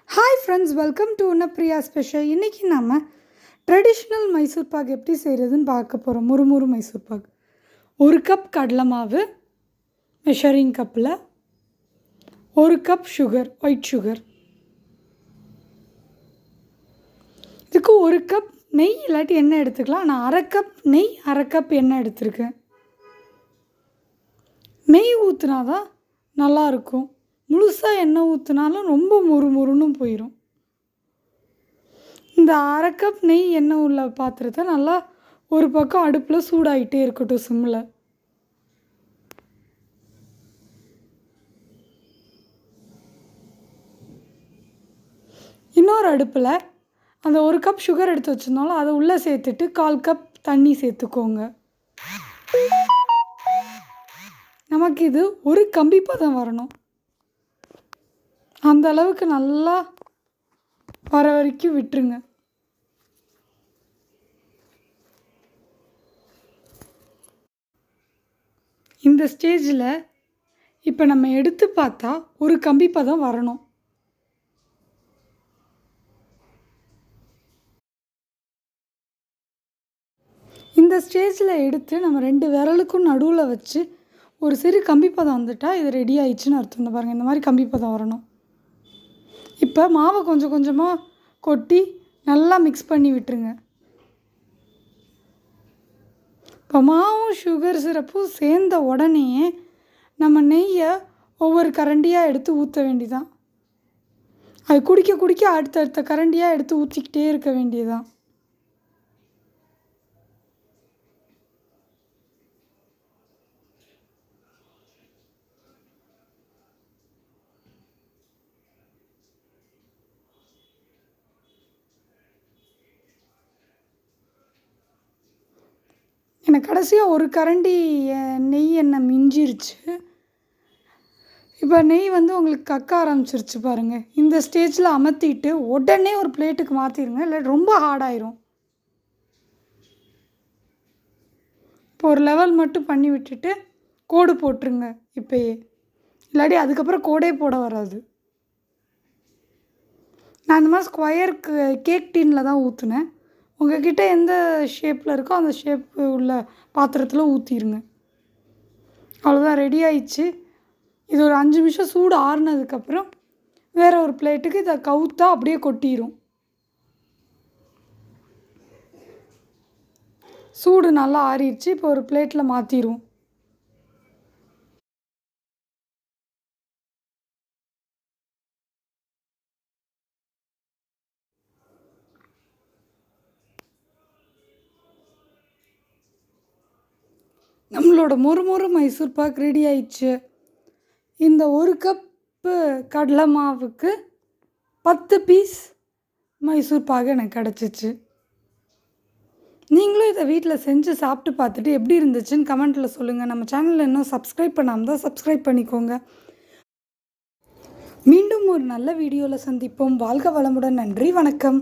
Hi friends, welcome to உன்னப்பிரியா special. இன்றைக்கி நம்ம ட்ரெடிஷ்னல் மைசூர் பாக் எப்படி செய்கிறதுன்னு பார்க்க போகிறோம். முறுமுறு மைசூர் பாக். 1 கப் கடலை மாவு மெஷரிங் கப்பில், 1 கப் சுகர், ஒயிட் சுகர். இதுக்கு 1 கப் நெய் இல்லாட்டி எண்ணெய் எடுத்துக்கலாம். நான் 1/2 கப் நெய், 1/2 கப் எண்ணெய் எடுத்துருக்கேன். நெய் ஊற்றினா தான் நல்லாயிருக்கும். முழுசாக எண்ணெய் ஊற்றினாலும் ரொம்ப முறுமுறுன்னு போயிடும். இந்த 1/2 கப் நெய் எண்ணெய் உள்ள பாத்திரத்தை நல்லா ஒரு பக்கம் அடுப்பில் சூடாகிட்டே இருக்கட்டும் சிம்மில். இன்னொரு அடுப்பில் அந்த 1 கப் சுகர் எடுத்து வச்சுருந்தாலும் அதை உள்ளே சேர்த்துட்டு 1/4 கப் தண்ணி சேர்த்துக்கோங்க. நமக்கு இது ஒரு கம்பி பதம் வரணும். அந்த அளவுக்கு நல்லா வர வரைக்கும் விட்டுருங்க. இந்த ஸ்டேஜில் இப்போ நம்ம எடுத்து பார்த்தா ஒரு கம்பி பதம் வரணும். இந்த ஸ்டேஜில் எடுத்து நம்ம 2 விரலுக்கும் நடுவில் வச்சு ஒரு சிறு கம்பி பதம் வந்துட்டால் இது ரெடி ஆயிடுச்சுன்னு அர்த்தம். பாருங்கள், இந்த மாதிரி கம்பி பதம் வரணும். இப்போ மாவை கொஞ்சம் கொஞ்சமாக கொட்டி நல்லா மிக்ஸ் பண்ணி விட்டுருங்க. இப்போ மாவும் சுகர் சிரப்பும் சேர்ந்த உடனே நம்ம நெய்யை ஒவ்வொரு கரண்டியாக எடுத்து ஊற்ற வேண்டியதான். அது குடிக்க குடிக்க அடுத்தடுத்த கரண்டியாக எடுத்து ஊற்றிக்கிட்டே இருக்க வேண்டியதான். எனக்கு கடைசியாக ஒரு கரண்டி நெய் எண்ணெய் மிஞ்சிருச்சு. இப்போ நெய் உங்களுக்கு கக்க ஆரம்பிச்சிருச்சு பாருங்கள். இந்த ஸ்டேஜில் அமர்த்திட்டு உடனே ஒரு பிளேட்டுக்கு மாற்றிடுங்க, இல்லை ரொம்ப ஹார்டாயிரும். இப்போ ஒரு லெவல் மட்டும் பண்ணி விட்டுட்டு கோடு போட்டுருங்க இப்போயே, இல்லாட்டி அதுக்கப்புறம் கோடே போட வராது. நான் இந்த மாதிரி ஸ்கொயர் கேக் டீனில் தான் ஊற்றுனேன். உங்கள்கிட்ட எந்த ஷேப்பில் இருக்கோ அந்த ஷேப்பு உள்ள பாத்திரத்தில் ஊற்றிடுங்க. அவ்வளோதான், ரெடி ஆயிடுச்சு. இது ஒரு 5 நிமிஷம் சூடு ஆறுனதுக்கப்புறம் வேறு ஒரு பிளேட்டுக்கு இதை கவுத்தா அப்படியே கொட்டிடும். சூடு நல்லா ஆறிடுச்சு. இப்போ ஒரு பிளேட்டில் மாற்றிடுவோம். நம்மளோட முறுமுறு மைசூர் பாக் ரெடி ஆயிடுச்சு. இந்த 1 கப்பு கடலை மாவுக்கு 10 பீஸ் மைசூர் பாக் எனக்கு கிடச்சிச்சு. நீங்களும் இதை வீட்டில் செஞ்சு சாப்பிட்டு பார்த்துட்டு எப்படி இருந்துச்சுன்னு கமெண்ட்டில் சொல்லுங்கள். நம்ம சேனலில் இன்னும் சப்ஸ்கிரைப் பண்ணாமல் தான் சப்ஸ்கிரைப் பண்ணிக்கோங்க. மீண்டும் ஒரு நல்ல வீடியோவில் சந்திப்போம். வாழ்க வளமுடன். நன்றி, வணக்கம்.